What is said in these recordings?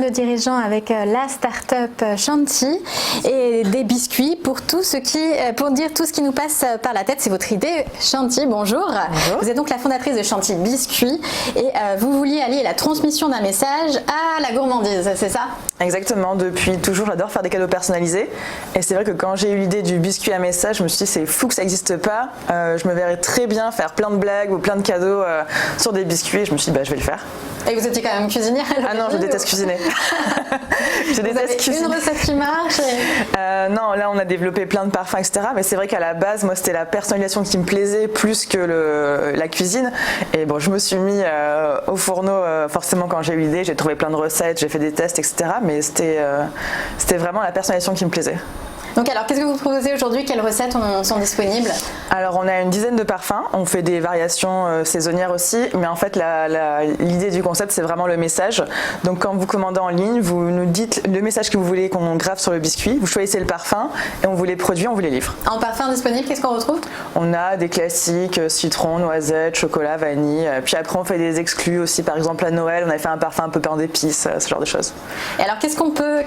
le dirigeant avec la start-up Chanty et des biscuits pour dire tout ce qui nous passe par la tête. C'est votre idée, Chanty. Bonjour. Bonjour. Vous êtes donc la fondatrice de Chanty Biscuits et vous vouliez allier la transmission d'un message à la gourmandise, c'est ça? Exactement. Depuis toujours, j'adore faire des cadeaux personnalisés. Et c'est vrai que quand j'ai eu l'idée du biscuit à message, je me suis dit c'est fou que ça n'existe pas. Je me verrais très bien faire plein de blagues ou plein de cadeaux sur des biscuits. Et je me suis dit je vais le faire. Et vous étiez quand même cuisinière à l'origine? Ah non, je déteste cuisiner. Vous avez une recette qui marche Non, là on a développé plein de parfums, etc. Mais c'est vrai qu'à la base, moi c'était la personnalisation qui me plaisait plus que la cuisine. Et bon, je me suis mis au fourneau forcément quand j'ai eu l'idée. J'ai trouvé plein de recettes, j'ai fait des tests, etc. Mais c'était vraiment la personnalisation qui me plaisait. Donc alors, qu'est-ce que vous proposez aujourd'hui? Quelles recettes sont disponibles? Alors on a une dizaine de parfums, on fait des variations saisonnières aussi, mais en fait l'idée du concept c'est vraiment le message. Donc quand vous commandez en ligne, vous nous dites le message que vous voulez qu'on grave sur le biscuit, vous choisissez le parfum et on vous les produit, on vous les livre. En parfum disponible, qu'est-ce qu'on retrouve? On a des classiques, citron, noisette, chocolat, vanille, puis après on fait des exclus aussi, par exemple à Noël on a fait un parfum un peu pain d'épices, ce genre de choses. Et alors qu'est-ce qu'on peut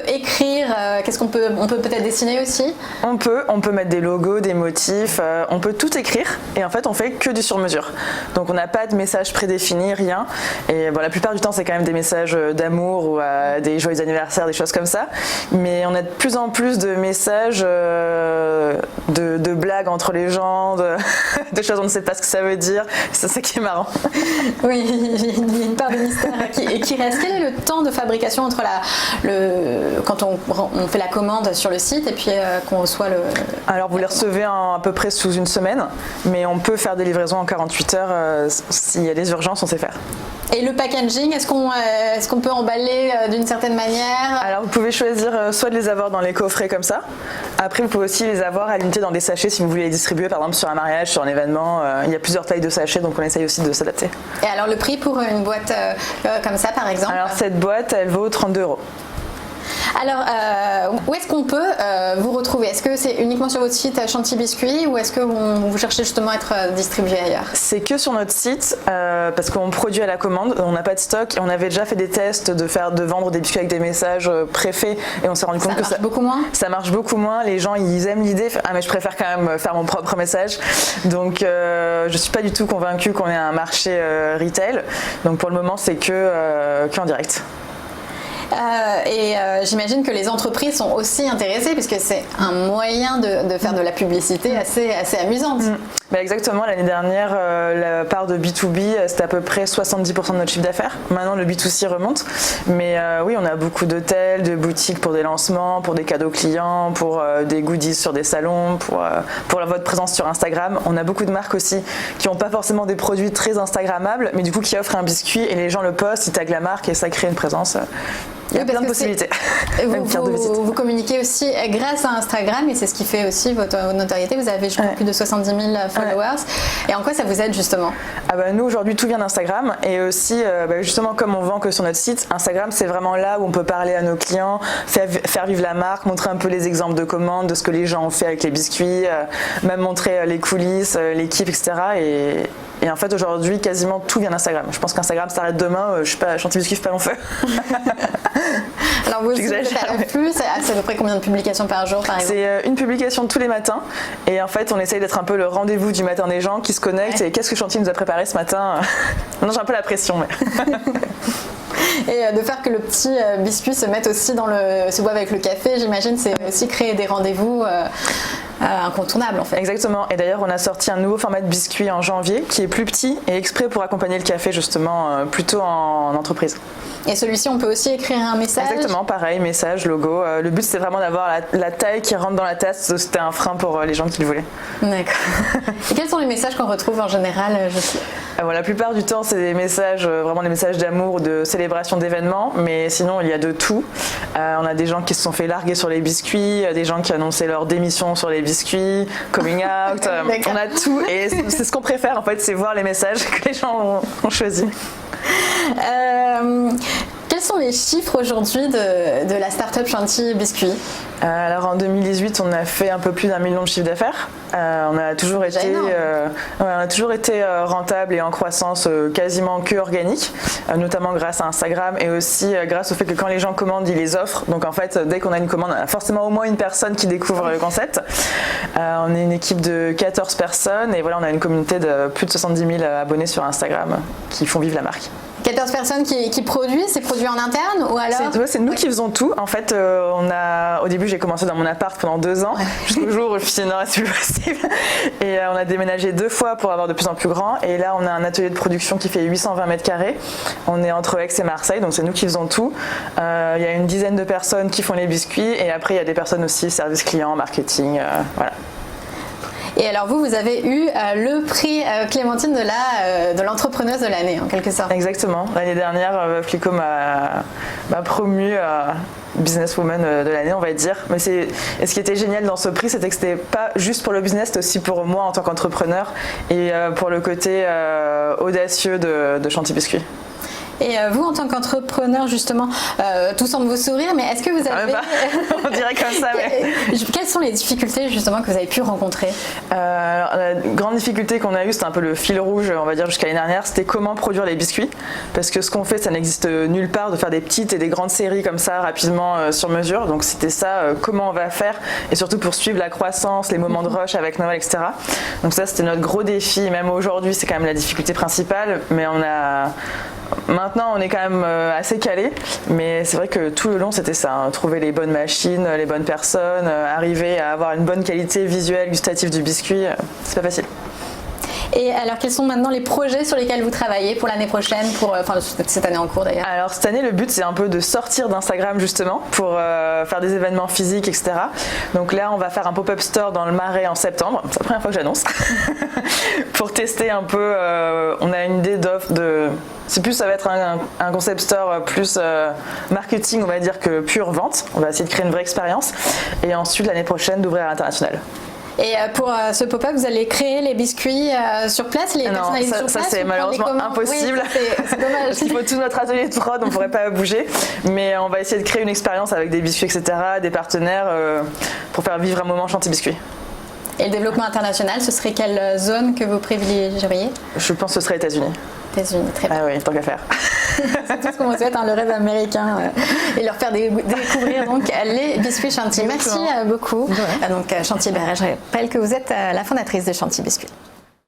écrire, on peut peut-être dessiner aussi? On peut mettre des logos, des motifs, on peut tout écrire et en fait on fait que du sur-mesure. Donc on n'a pas de message prédéfini, rien. Et bon, la plupart du temps c'est quand même des messages d'amour ou des joyeux anniversaires, des choses comme ça. Mais on a de plus en plus de messages de blagues entre les gens, de choses on ne sait pas ce que ça veut dire. C'est ça qui est marrant. Oui, il y a une part de mystère qui reste. Quel est le temps de fabrication entre quand on fait la commande sur le site et puis qu'on reçoit le... Alors vous les recevez à peu près sous une semaine, mais on peut faire des livraisons en 48 heures. S'il y a des urgences, on sait faire. Et le packaging, est-ce qu'on peut emballer d'une certaine manière? Alors vous pouvez choisir soit de les avoir dans les coffrets comme ça. Après vous pouvez aussi les avoir à l'unité dans des sachets si vous voulez les distribuer par exemple sur un mariage, sur un événement. Il y a plusieurs tailles de sachets donc on essaye aussi de s'adapter. Et alors le prix pour une boîte comme ça par exemple? Alors cette boîte elle vaut 32 €. Alors, où est-ce qu'on peut vous retrouver? Est-ce que c'est uniquement sur votre site Chanty Biscuits ou est-ce que vous cherchez justement à être distribué ailleurs? C'est que sur notre site parce qu'on produit à la commande, on n'a pas de stock et on avait déjà fait des tests de vendre des biscuits avec des messages préfaits et on s'est rendu compte que ça marche beaucoup moins. Les gens ils aiment l'idée, mais je préfère quand même faire mon propre message. Donc je suis pas du tout convaincue qu'on ait un marché retail. Donc pour le moment c'est qu'en direct. J'imagine que les entreprises sont aussi intéressées puisque c'est un moyen de faire de la publicité assez amusante. Exactement, l'année dernière la part de B2B c'était à peu près 70% de notre chiffre d'affaires. Maintenant le B2C remonte, mais oui on a beaucoup d'hôtels, de boutiques pour des lancements, pour des cadeaux clients, pour des goodies sur des salons, pour votre présence sur Instagram. On a beaucoup de marques aussi qui n'ont pas forcément des produits très instagrammables mais du coup qui offrent un biscuit et les gens le postent, ils taguent la marque et ça crée une présence. Il y a plein de possibilités. Vous communiquez aussi grâce à Instagram et c'est ce qui fait aussi votre notoriété. Vous avez plus de 70 000 followers. Et en quoi ça vous aide justement? Nous aujourd'hui tout vient d'Instagram et aussi justement comme on vend que sur notre site, Instagram c'est vraiment là où on peut parler à nos clients, faire vivre la marque, montrer un peu les exemples de commandes, de ce que les gens ont fait avec les biscuits, même montrer les coulisses, l'équipe, etc. Et en fait aujourd'hui quasiment tout vient d'Instagram. Je pense qu'Instagram s'arrête demain, je sais pas, Chanty Biscuits fait pas long feu. Alors vous aussi, c'est à peu près combien de publications par jour par exemple? C'est une publication tous les matins et en fait on essaye d'être un peu le rendez-vous du matin des gens qui se connectent et qu'est-ce que Chanty nous a préparé ce matin. Non, j'ai un peu la pression mais... Et de faire que le petit biscuit se mette aussi se boive avec le café, j'imagine, c'est aussi créer des rendez-vous incontournables en fait. Exactement, et d'ailleurs on a sorti un nouveau format de biscuit en janvier qui est plus petit et exprès pour accompagner le café justement plutôt en entreprise. Et celui-ci on peut aussi écrire un message? Exactement, pareil, message, logo. Le but c'est vraiment d'avoir la taille qui rentre dans la tasse, c'était un frein pour les gens qui le voulaient. D'accord. Et quels sont les messages qu'on retrouve en général? La plupart du temps c'est des messages, vraiment des messages d'amour ou de célébration d'événements, mais sinon il y a de tout. On a des gens qui se sont fait larguer sur les biscuits, des gens qui annonçaient leur démission sur les biscuits, coming out, on a tout et c'est ce qu'on préfère en fait, c'est voir les messages que les gens ont choisis. Quels quels sont les chiffres aujourd'hui de la start-up Chantilly Biscuits? Alors en 2018, on a fait un peu plus d'1 million de chiffre d'affaires. On a toujours été rentable et en croissance quasiment que organique, notamment grâce à Instagram et aussi grâce au fait que quand les gens commandent, ils les offrent. Donc en fait, dès qu'on a une commande, on a forcément au moins une personne qui découvre le concept. On est une équipe de 14 personnes et voilà, on a une communauté de plus de 70 000 abonnés sur Instagram qui font vivre la marque. 14 personnes qui produisent, c'est produit en interne ou alors c'est nous qui faisons tout. En fait, au début, j'ai commencé dans mon appart pendant 2 ans, jusqu'au jour où je me suis dit non, c'est plus possible. Et on a déménagé 2 fois pour avoir de plus en plus grand. Et là, on a un atelier de production qui fait 820 mètres carrés. On est entre Aix et Marseille, donc c'est nous qui faisons tout. Il y a une dizaine de personnes qui font les biscuits. Et après, il y a des personnes aussi, service client, marketing, voilà. Et alors vous avez eu le prix Clémentine de l'entrepreneuse de l'année en quelque sorte. Exactement. L'année dernière, Veuve Clicquot m'a promu businesswoman de l'année, on va dire. Mais et ce qui était génial dans ce prix, c'était que c'était pas juste pour le business, c'était aussi pour moi en tant qu'entrepreneur et pour le côté audacieux de Chantilly Biscuits. Et vous, en tant qu'entrepreneur, justement, tout semble vous sourire, mais est-ce que vous avez... On dirait comme ça, mais... Quelles sont les difficultés, justement, que vous avez pu rencontrer? La grande difficulté qu'on a eue, c'était un peu le fil rouge, on va dire, jusqu'à l'année dernière, c'était comment produire les biscuits. Parce que ce qu'on fait, ça n'existe nulle part, de faire des petites et des grandes séries comme ça, rapidement, sur mesure. Donc c'était ça, comment on va faire, et surtout pour suivre la croissance, les moments de rush avec Noël, etc. Donc ça, c'était notre gros défi, et même aujourd'hui, c'est quand même la difficulté principale, mais maintenant, on est quand même assez calé, mais c'est vrai que tout le long, c'était ça, hein, trouver les bonnes machines, les bonnes personnes, arriver à avoir une bonne qualité visuelle, gustative du biscuit, c'est pas facile. Et alors, quels sont maintenant les projets sur lesquels vous travaillez pour l'année prochaine, enfin cette année en cours d'ailleurs? Alors cette année, le but c'est un peu de sortir d'Instagram justement pour faire des événements physiques, etc. Donc là, on va faire un pop-up store dans le Marais en septembre. C'est la première fois que j'annonce. Pour tester un peu, on a une idée d'offre de... ça va être un concept store plus marketing, on va dire, que pure vente. On va essayer de créer une vraie expérience. Et ensuite, l'année prochaine, d'ouvrir à l'international. Et pour ce pop-up, vous allez créer les biscuits sur place, les personnaliser sur place? Ça c'est malheureusement impossible. Oui, c'est dommage. Il faut tout notre atelier de prod, on ne pourrait pas bouger. Mais on va essayer de créer une expérience avec des biscuits, etc., des partenaires, pour faire vivre un moment Chantilly Biscuits. Et le développement international, ce serait quelle zone que vous privilégieriez? Je pense que ce serait États-Unis. États-Unis, très bien. Ah oui, tant qu'à faire. C'est tout ce qu'on vous souhaite, le rêve américain, et leur faire découvrir donc les biscuits Chantilly. Merci beaucoup. Ouais. Donc Chantilly Béret, je rappelle que vous êtes la fondatrice de Chantilly Biscuits.